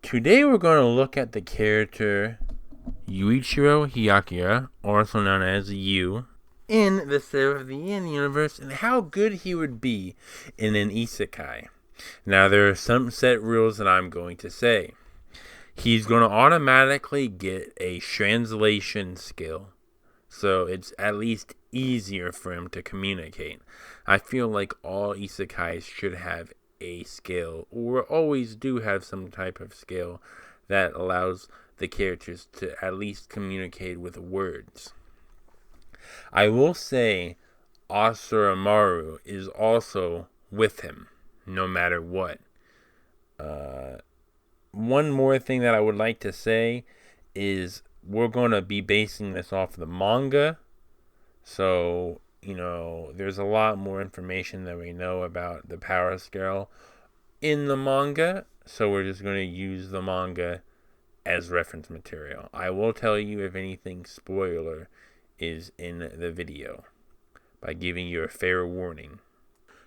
Today we're going to look at the character Yuichiro Hyakura, also known as Yu, in the Seraph of the End universe, and how good he would be in an isekai. Now, there are some set rules that I'm going to say. He's going to automatically get a translation skill, so it's at least easier for him to communicate. I feel like all isekais should have a skill, or always do have some type of skill that allows the characters to at least communicate with words. I will say Asuramaru is also with him, no matter what. One more thing that I would like to say is we're going to be basing this off the manga. So, there's a lot more information that we know about the power scale in the manga. So we're just going to use the manga as reference material. I will tell you if anything spoiler is in the video by giving you a fair warning.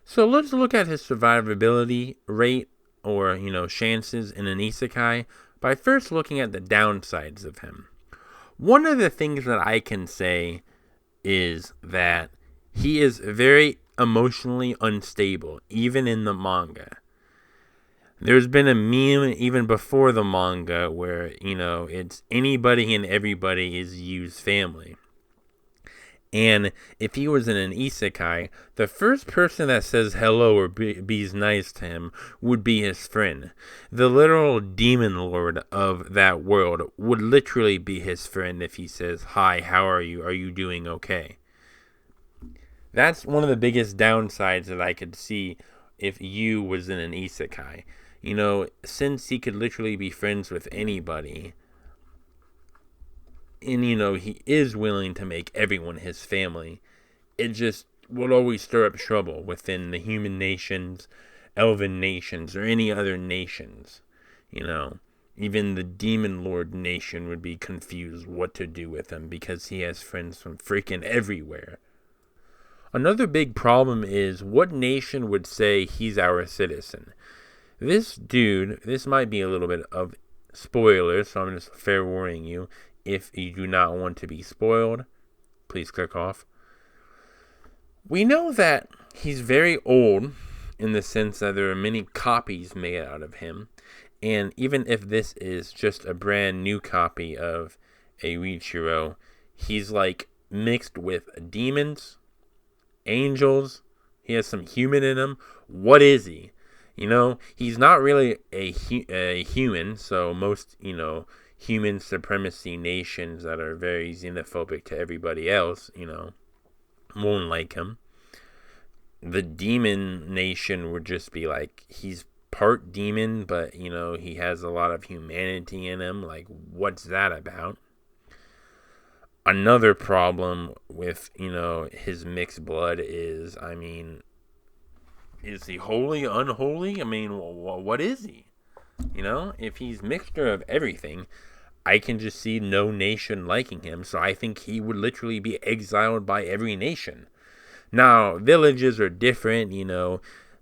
So let's look at his survivability rate or, chances in an isekai by first looking at the downsides of him. One of the things that I can say is that he is very emotionally unstable, even in the manga. There's been a meme even before the manga where, it's anybody and everybody is Yu's family. And if he was in an isekai, the first person that says hello or be's nice to him would be his friend. The literal demon lord of that world would literally be his friend if he says, "Hi, how are you? Are you doing okay?" That's one of the biggest downsides that I could see if Yu was in an isekai. Since he could literally be friends with anybody, and he is willing to make everyone his family, it just will always stir up trouble within the human nations, elven nations, or any other nations. Even the demon lord nation would be confused what to do with him because he has friends from freaking everywhere. Another big problem is what nation would say he's our citizen. This might be a little bit of spoilers, so I'm just fair warning you. If you do not want to be spoiled, please click off. We know that he's very old in the sense that there are many copies made out of him. And even if this is just a brand new copy of Eiichiro, he's like mixed with demons, angels. He has some human in him. What is he? He's not really a human, so most, human supremacy nations that are very xenophobic to everybody else, won't like him. The demon nation would just be like, he's part demon, but, he has a lot of humanity in him. Like, what's that about? Another problem with, his mixed blood is he holy, unholy? What is he? If he's mixture of everything, I can just see no nation liking him, so I think he would literally be exiled by every nation. Now, villages are different,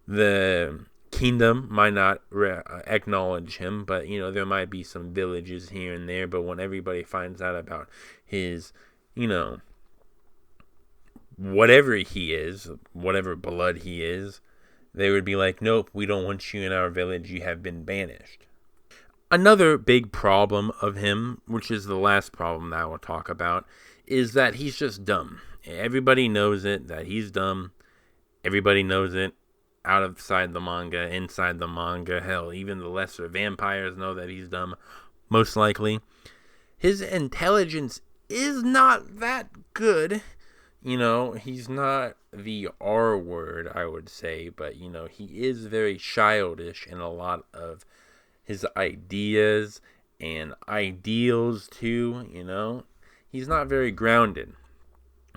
the kingdom might not acknowledge him, but, there might be some villages here and there, but when everybody finds out about his, whatever he is, whatever blood he is, they would be like, nope, we don't want you in our village, you have been banished. Another big problem of him, which is the last problem that I will talk about, is that he's just dumb. Everybody knows it, that he's dumb. Everybody knows it outside the manga, inside the manga. Hell, even the lesser vampires know that he's dumb, most likely. His intelligence is not that good. He's not the R word, I would say, but, he is very childish in a lot of his ideas and ideals, too, He's not very grounded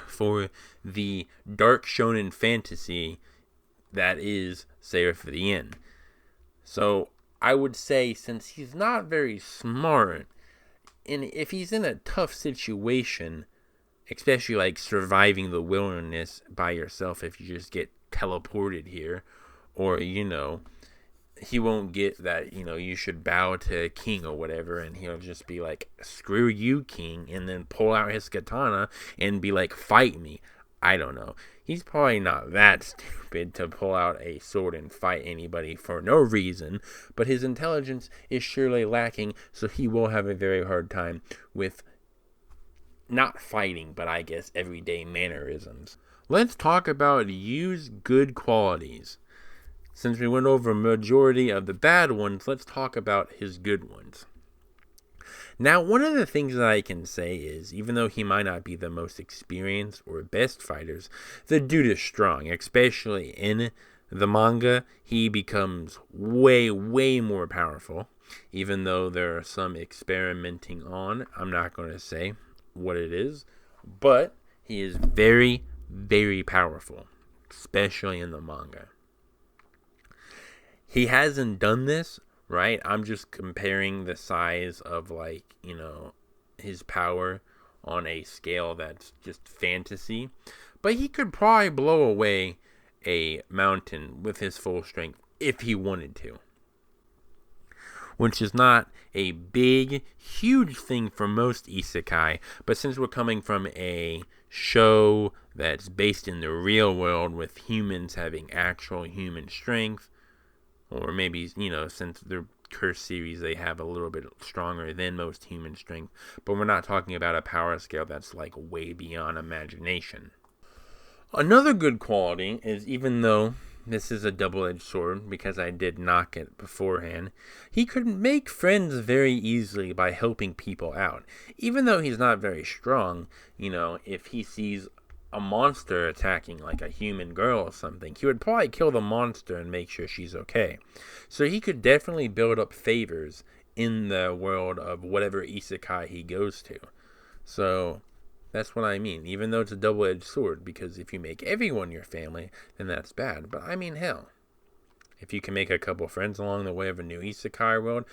for the dark shonen fantasy that is Seraph of the End. So, I would say, since he's not very smart, and if he's in a tough situation, especially like surviving the wilderness by yourself if you just get teleported here, or he won't get that, you should bow to a king or whatever, and he'll just be like, screw you, king, and then pull out his katana and be like, fight me. I don't know. He's probably not that stupid to pull out a sword and fight anybody for no reason, but his intelligence is surely lacking, so he will have a very hard time with not fighting, but I guess everyday mannerisms. Let's talk about Yu's good qualities. Since we went over a majority of the bad ones, let's talk about his good ones. Now, one of the things that I can say is, even though he might not be the most experienced or best fighters, the dude is strong. Especially in the manga, he becomes way, way more powerful. Even though there are some experimenting on, I'm not going to say what it is, but he is very, very powerful, especially in the manga. He hasn't done this, right? I'm just comparing the size of, his power on a scale that's just fantasy. But he could probably blow away a mountain with his full strength if he wanted to. Which is not a big, huge thing for most isekai. But since we're coming from a show that's based in the real world with humans having actual human strength, or maybe, since they're Curse series, they have a little bit stronger than most human strength. But we're not talking about a power scale that's way beyond imagination. Another good quality is, even though this is a double-edged sword, because I did knock it beforehand, he could make friends very easily by helping people out. Even though he's not very strong, if he sees a monster attacking a human girl or something, he would probably kill the monster and make sure she's okay. So he could definitely build up favors in the world of whatever isekai he goes to. So that's what I mean, even though it's a double-edged sword, because if you make everyone your family, then that's bad. But hell, if you can make a couple friends along the way of a new isekai world,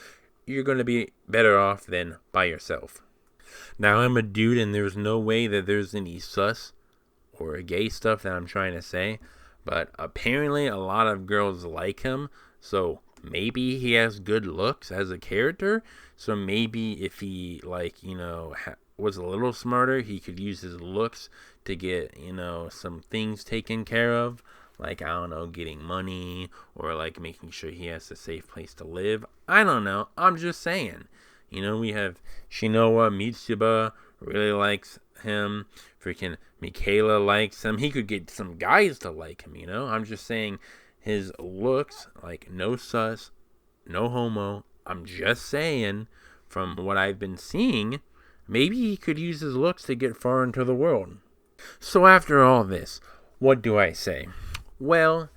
you're going to be better off than by yourself. Now, I'm a dude, and there's no way that there's any sus or gay stuff that I'm trying to say, but apparently a lot of girls like him, so maybe he has good looks as a character, so maybe if he, was a little smarter, he could use his looks to get, some things taken care of, getting money, or, making sure he has a safe place to live. I don't know, I'm just saying. We have Shinoa Mitsuba, really likes him. Freaking Michaela likes him. He could get some guys to like him, I'm just saying his looks, no sus, no homo. I'm just saying, from what I've been seeing, maybe he could use his looks to get far into the world. So after all this, what do I say? Well,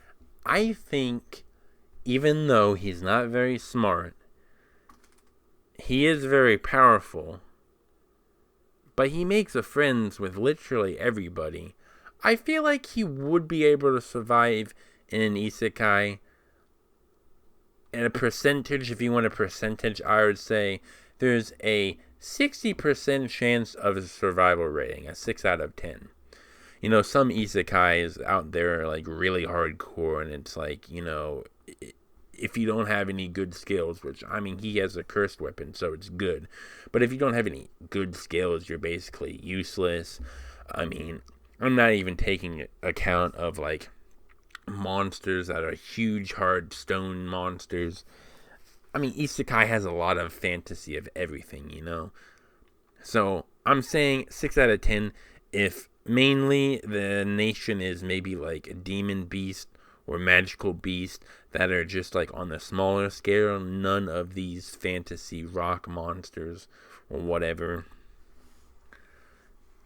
I think even though he's not very smart, he is very powerful, but he makes friends with literally everybody. I feel like he would be able to survive in an isekai. And a percentage, if you want a percentage, I would say there's a 60% chance of a survival rating, a 6 out of 10. Some isekais out there are really hardcore, and it's if you don't have any good skills, which, he has a cursed weapon, so it's good. But if you don't have any good skills, you're basically useless. I'm not even taking account of, monsters that are huge, hard stone monsters. Isekai has a lot of fantasy of everything, So, I'm saying 6 out of 10 if mainly the nation is maybe a demon beast or magical beast that are just on the smaller scale, none of these fantasy rock monsters or whatever.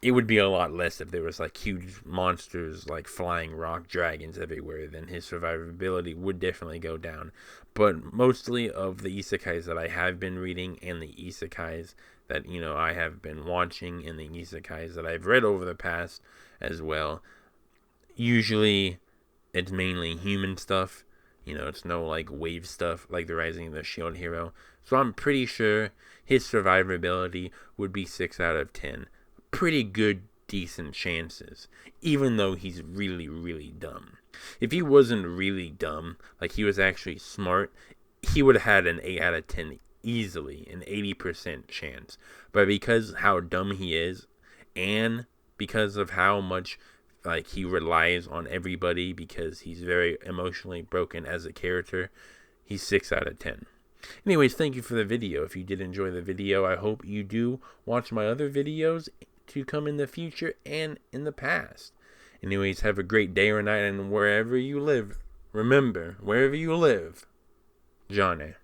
It would be a lot less if there was huge monsters flying rock dragons everywhere. Then his survivability would definitely go down. But mostly of the isekais that I have been reading, and the isekais that I have been watching, and the isekais that I've read over the past as well, usually it's mainly human stuff. It's no wave stuff like the Rising of the Shield Hero. So I'm pretty sure his survivability would be 6 out of 10. Pretty good, decent chances, even though he's really, really dumb. If he wasn't really dumb, like he was actually smart, he would have had an 8 out of 10 easily, an 80% chance. But because how dumb he is, and because of how much like he relies on everybody, because he's very emotionally broken as a character, he's 6 out of 10. Anyways, thank you for the video. If you did enjoy the video, I hope you do watch my other videos to come in the future and in the past. Anyways, have a great day or night, and wherever you live, remember, wherever you live, Johnny.